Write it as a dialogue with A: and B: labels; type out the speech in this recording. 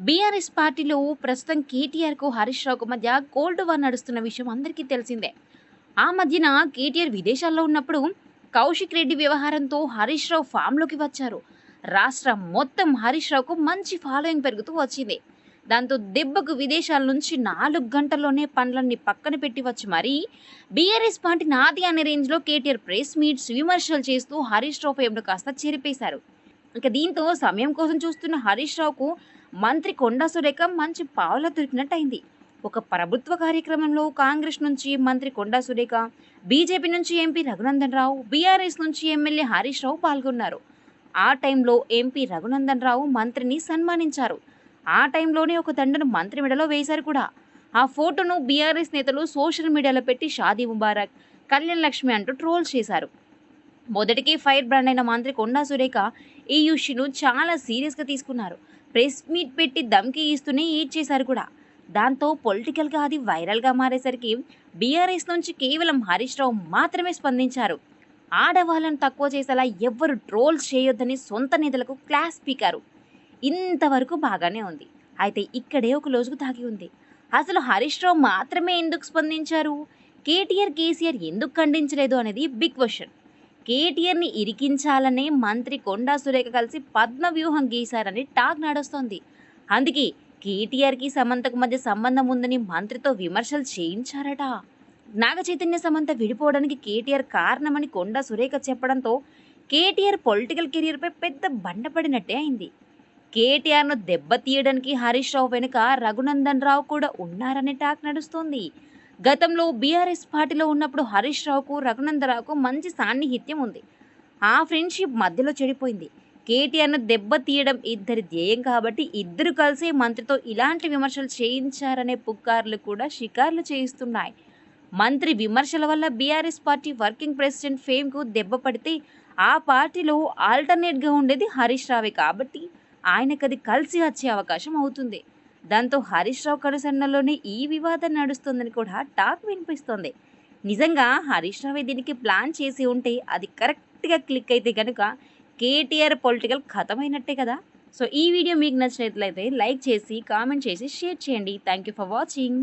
A: BRS పార్టీలో ప్రస్తుతం కేటీఆర్‌కు, హరీష్ రావుకు మధ్య కోల్డ్ వార్ నడుస్తున్న విషయం అందరికీ తెలిసిందే. ఆ మధ్యన కేటీఆర్ విదేశాల్లో ఉన్నప్పుడు కౌశిక్ రెడ్డి వ్యవహారంతో హరీష్ రావు ఫామ్‌లోకి వచ్చారు. రాష్ట్రం మొత్తం హరీష్ రావుకు మంచి ఫాలోయింగ్ పెరుగుతూ వచ్చింది. దాంతో దెబ్బకు విదేశాల నుంచి 4 గంటల్లోనే పనులన్నీ పక్కన పెట్టి వచ్చి మరీ బీఆర్ఎస్ పార్టీ నాది అనే రేంజ్‌లో కేటీఆర్ ప్రెస్ మీట్స్, విమర్శలు చేస్తూ హరీష్ రావు ఫేమ్‌ను కాస్త చెరిపేశారు. ఇక దీంతో సమయం కోసం చూస్తున్న హరీష్ రావుకు మంత్రి కొండా సురేఖ మంచి పావులా దొరికినట్టయింది. ఒక ప్రభుత్వ కార్యక్రమంలో కాంగ్రెస్ నుంచి మంత్రి కొండా సురేఖ, బీజేపీ నుంచి ఎంపీ రఘునందన్ రావు, బీఆర్ఎస్ నుంచి ఎమ్మెల్యే హరీష్ రావు పాల్గొన్నారు. ఆ టైంలో ఎంపీ రఘునందన్ రావు మంత్రిని సన్మానించారు. ఆ టైంలోనే ఒక దండను మంత్రి మెడలో వేశారు కూడా. ఆ ఫోటోను బీఆర్ఎస్ నేతలు సోషల్ మీడియాలో పెట్టి షాదీ ముబారక్, కళ్యాణ్ లక్ష్మి అంటూ ట్రోల్ చేశారు. మొదటికి ఫైర్ బ్రాండ్ అయిన మంత్రి కొండా సురేఖ ఈ ఇష్యూను చాలా సీరియస్గా తీసుకున్నారు. ప్రెస్ మీట్ పెట్టి ధమ్కి ఇస్తూనే చేశారు కూడా. దాంతో పొలిటికల్గా అది వైరల్గా మారేసరికి బీఆర్ఎస్ నుంచి కేవలం హరీష్ రావు మాత్రమే స్పందించారు. ఆడవాళ్ళను తక్కువ చేసేలా ఎవ్వరు ట్రోల్స్ చేయొద్దని సొంత నేతలకు క్లాస్ పీకారు. ఇంతవరకు బాగానే ఉంది. అయితే ఇక్కడే ఒక లోజుకు తాగి ఉంది. అసలు హరీష్ రావు మాత్రమే ఎందుకు స్పందించారు, కేటీఆర్, కేసీఆర్ ఎందుకు ఖండించలేదు అనేది బిగ్ క్వశ్చన్. కేటీఆర్ని ఇరికించాలనే మంత్రి కొండా సురేఖ కలిసి పద్మ వ్యూహం గీశారని టాక్ నడుస్తోంది. అందుకే కేటీఆర్కి సమంతకు మధ్య సంబంధం ఉందని మంత్రితో విమర్శలు చేయించారట. నాగ చైతన్య సమంత విడిపోవడానికి కేటీఆర్ కారణమని కొండా సురేఖ చెప్పడంతో కేటీఆర్ పొలిటికల్ కెరీర్పై పెద్ద బండపడినట్టే అయింది. కేటీఆర్ను దెబ్బతీయడానికి హరీష్ రావు వెనుక రఘునందన్ రావు కూడా ఉన్నారనే టాక్ నడుస్తోంది. గతంలో బీఆర్ఎస్ పార్టీలో ఉన్నప్పుడు హరీష్ రావుకు, రఘునందరావుకు మంచి సాన్నిహిత్యం ఉంది. ఆ ఫ్రెండ్షిప్ మధ్యలో చెడిపోయింది. కేటీఆర్ను దెబ్బతీయడం ఇద్దరి ధ్యేయం కాబట్టి ఇద్దరు కలిసే మంత్రితో ఇలాంటి విమర్శలు చేయించారనే పుకార్లు కూడా షికార్లు చేయిస్తున్నాయి. మంత్రి విమర్శల వల్ల బీఆర్ఎస్ పార్టీ వర్కింగ్ ప్రెసిడెంట్ ఫేమ్కు దెబ్బ పడితే ఆ పార్టీలో ఆల్టర్నేట్గా ఉండేది హరీష్ రావే కాబట్టి ఆయనకది కలిసి వచ్చే అవకాశం అవుతుంది. దాంతో హరీష్ రావు కనుసన్నల్లోనే ఈ వివాదం నడుస్తుందని కూడా టాక్ వినిపిస్తోంది. నిజంగా హరీష్ రావు దీనికి ప్లాన్ చేసి ఉంటే అది కరెక్ట్గా క్లిక్ అయితే కనుక కేటీఆర్ పొలిటికల్ ఖతమైనట్టే కదా. సో ఈ వీడియో మీకు నచ్చినట్లయితే లైక్ చేసి, కామెంట్ చేసి, షేర్ చేయండి. Thank you for watching.